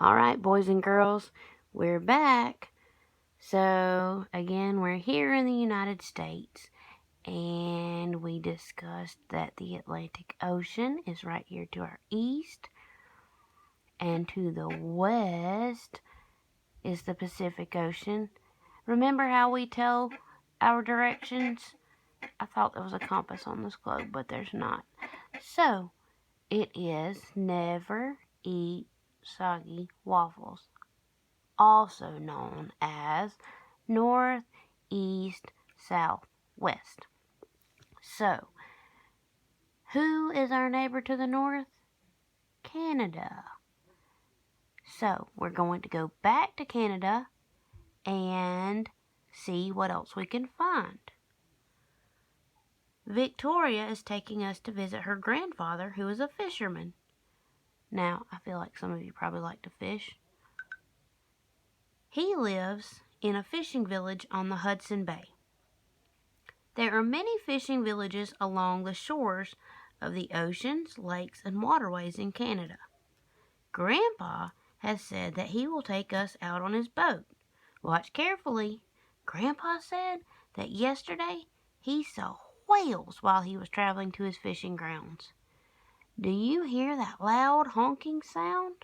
Alright, boys and girls, we're back. So, again, we're here in the United States, and we discussed that the Atlantic Ocean is right here to our east, and to the west is the Pacific Ocean. Remember how we tell our directions? I thought there was a compass on this globe, but there's not. So, it is never eat soggy waffles, also known as north, east, south, west. So, who is our neighbor to the north? Canada. So, we're going to go back to Canada and see what else we can find. Victoria is taking us to visit her grandfather, who is a fisherman. Now, I feel like some of you probably like to fish. He lives in a fishing village on the Hudson Bay. There are many fishing villages along the shores of the oceans, lakes, and waterways in Canada. Grandpa has said that he will take us out on his boat. Watch carefully. Grandpa said that yesterday he saw whales while he was traveling to his fishing grounds. Do you hear that loud honking sound?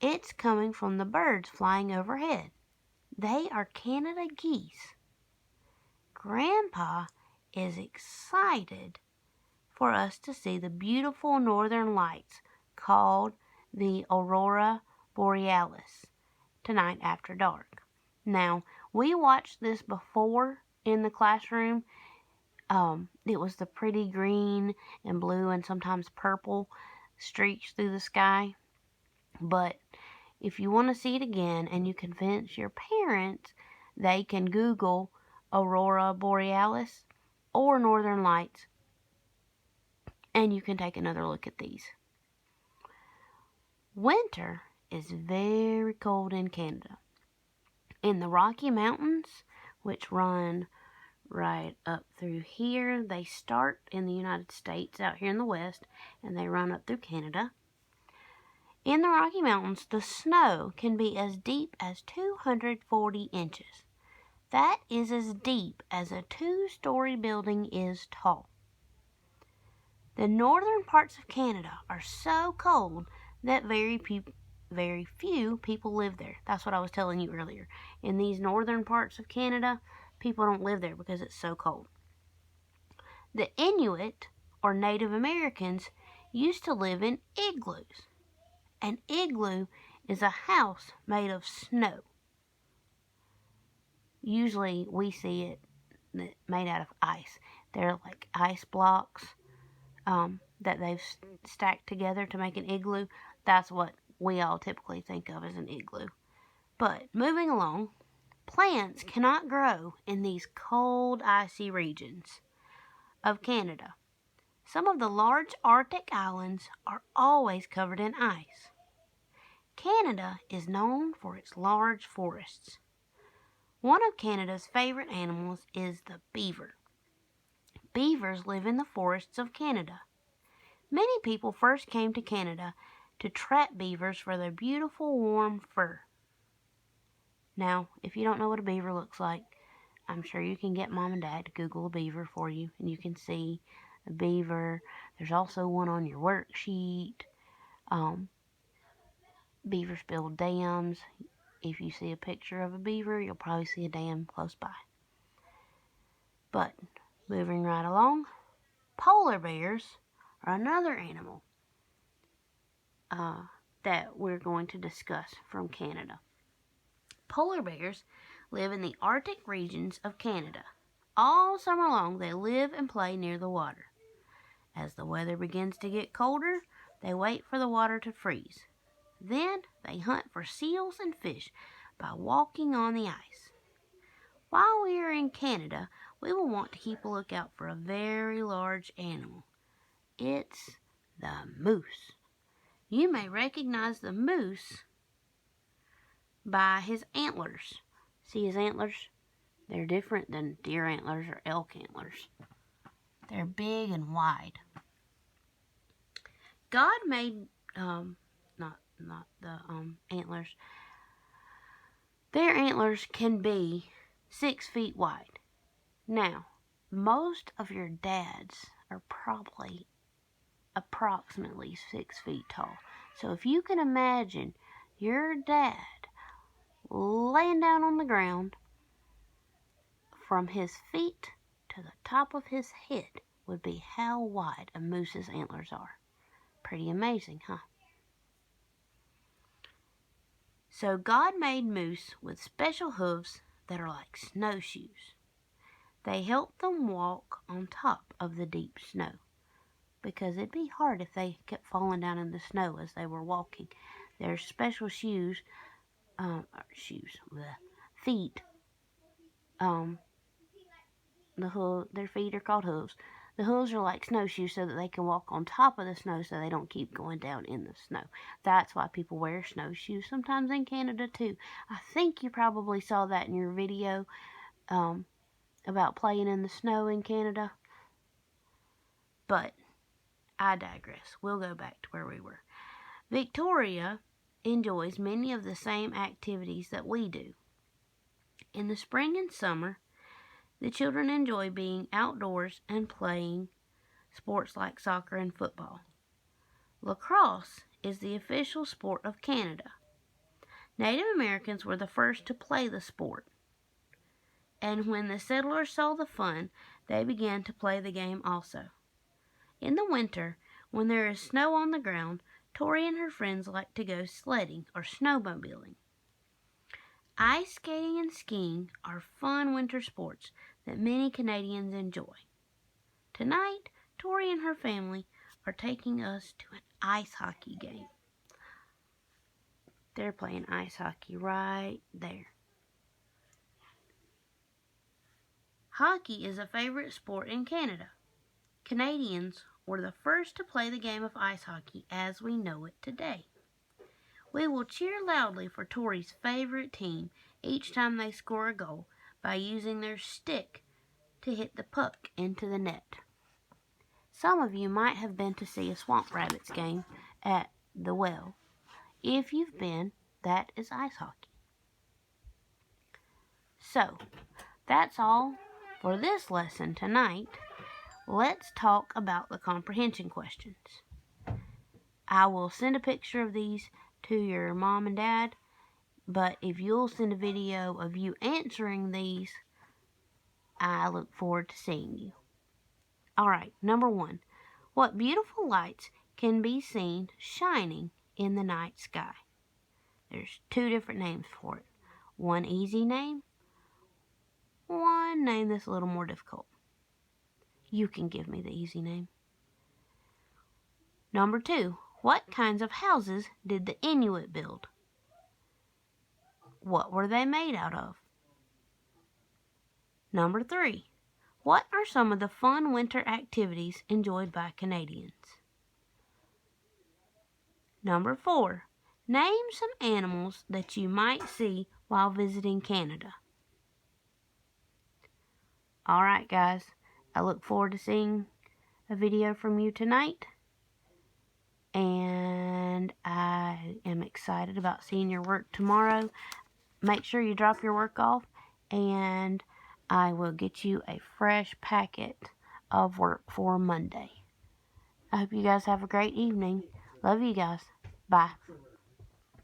It's coming from the birds flying overhead. They are Canada geese. Grandpa is excited for us to see the beautiful northern lights called the Aurora Borealis tonight after dark. Now, we watched this before in the classroom. It was the pretty green and blue and sometimes purple streaks through the sky. But if you want to see it again and you convince your parents, they can Google Aurora Borealis or Northern Lights, and you can take another look at these. Winter is very cold in Canada. In the Rocky Mountains, which run right up through here, they start in the United States out here in the west, and they run up through Canada. In the Rocky Mountains, the snow can be as deep as 240 inches. That is as deep as a 2-story building is tall. The northern parts of Canada are so cold that very few people live there. That's what I was telling you earlier. In these northern parts of Canada, people don't live there because it's so cold. The Inuit, or Native Americans, used to live in igloos. An igloo is a house made of snow. Usually we see it made out of ice. They're like ice blocks that they've stacked together to make an igloo. That's what we all typically think of as an igloo. But moving along, plants cannot grow in these cold, icy regions of Canada. Some of the large Arctic islands are always covered in ice. Canada is known for its large forests. One of Canada's favorite animals is the beaver. Beavers live in the forests of Canada. Many people first came to Canada to trap beavers for their beautiful warm fur. Now, if you don't know what a beaver looks like, I'm sure you can get Mom and Dad to Google a beaver for you, and you can see a beaver. There's also one on your worksheet. Beavers build dams. If you see a picture of a beaver, you'll probably see a dam close by. But, moving right along, polar bears are another animal that we're going to discuss from Canada. Polar bears live in the Arctic regions of Canada. All summer long, they live and play near the water. As the weather begins to get colder, they wait for the water to freeze. Then they hunt for seals and fish by walking on the ice. While we are in Canada, we will want to keep a lookout for a very large animal. It's the moose. You may recognize the moose by his antlers. See his antlers? They're different than deer antlers or elk antlers. They're big and wide. God made not the antlers. Their antlers can be 6 feet wide. Now, most of your dads are probably approximately 6 feet tall. So if you can imagine your dad laying down on the ground, from his feet to the top of his head would be how wide a moose's antlers are. Pretty amazing, huh? So God made moose with special hooves that are like snowshoes. They help them walk on top of the deep snow, because it'd be hard if they kept falling down in the snow as they were walking. Their special feet, their feet are called hooves. The hooves are like snowshoes so that they can walk on top of the snow so they don't keep going down in the snow. That's why people wear snowshoes sometimes in Canada too. I think you probably saw that in your video about playing in the snow in Canada. But I digress. We'll go back to where we were. Victoria enjoys many of the same activities that we do. In the spring and summer, the children enjoy being outdoors and playing sports like soccer and football. Lacrosse is the official sport of Canada. Native Americans were the first to play the sport, and when the settlers saw the fun, they began to play the game also. In the winter, when there is snow on the ground, Tori and her friends like to go sledding or snowmobiling. Ice skating and skiing are fun winter sports that many Canadians enjoy. Tonight, Tori and her family are taking us to an ice hockey game. They're playing ice hockey right there. Hockey is a favorite sport in Canada. Canadians were the first to play the game of ice hockey as we know it today. We will cheer loudly for Tori's favorite team each time they score a goal by using their stick to hit the puck into the net. Some of you might have been to see a Swamp Rabbits game at the Well. If you've been, that is ice hockey. So, that's all for this lesson tonight. Let's talk about the comprehension questions. I will send a picture of these to your mom and dad, but if you'll send a video of you answering these, I look forward to seeing you. Alright, number 1. What beautiful lights can be seen shining in the night sky? There's 2 different names for it. One easy name, one name that's a little more difficult. You can give me the easy name. Number 2. What kinds of houses did the Inuit build? What were they made out of? Number 3. What are some of the fun winter activities enjoyed by Canadians? Number 4. Name some animals that you might see while visiting Canada. Alright guys, I look forward to seeing a video from you tonight. And I am excited about seeing your work tomorrow. Make sure you drop your work off, and I will get you a fresh packet of work for Monday. I hope you guys have a great evening. Love you guys. Bye.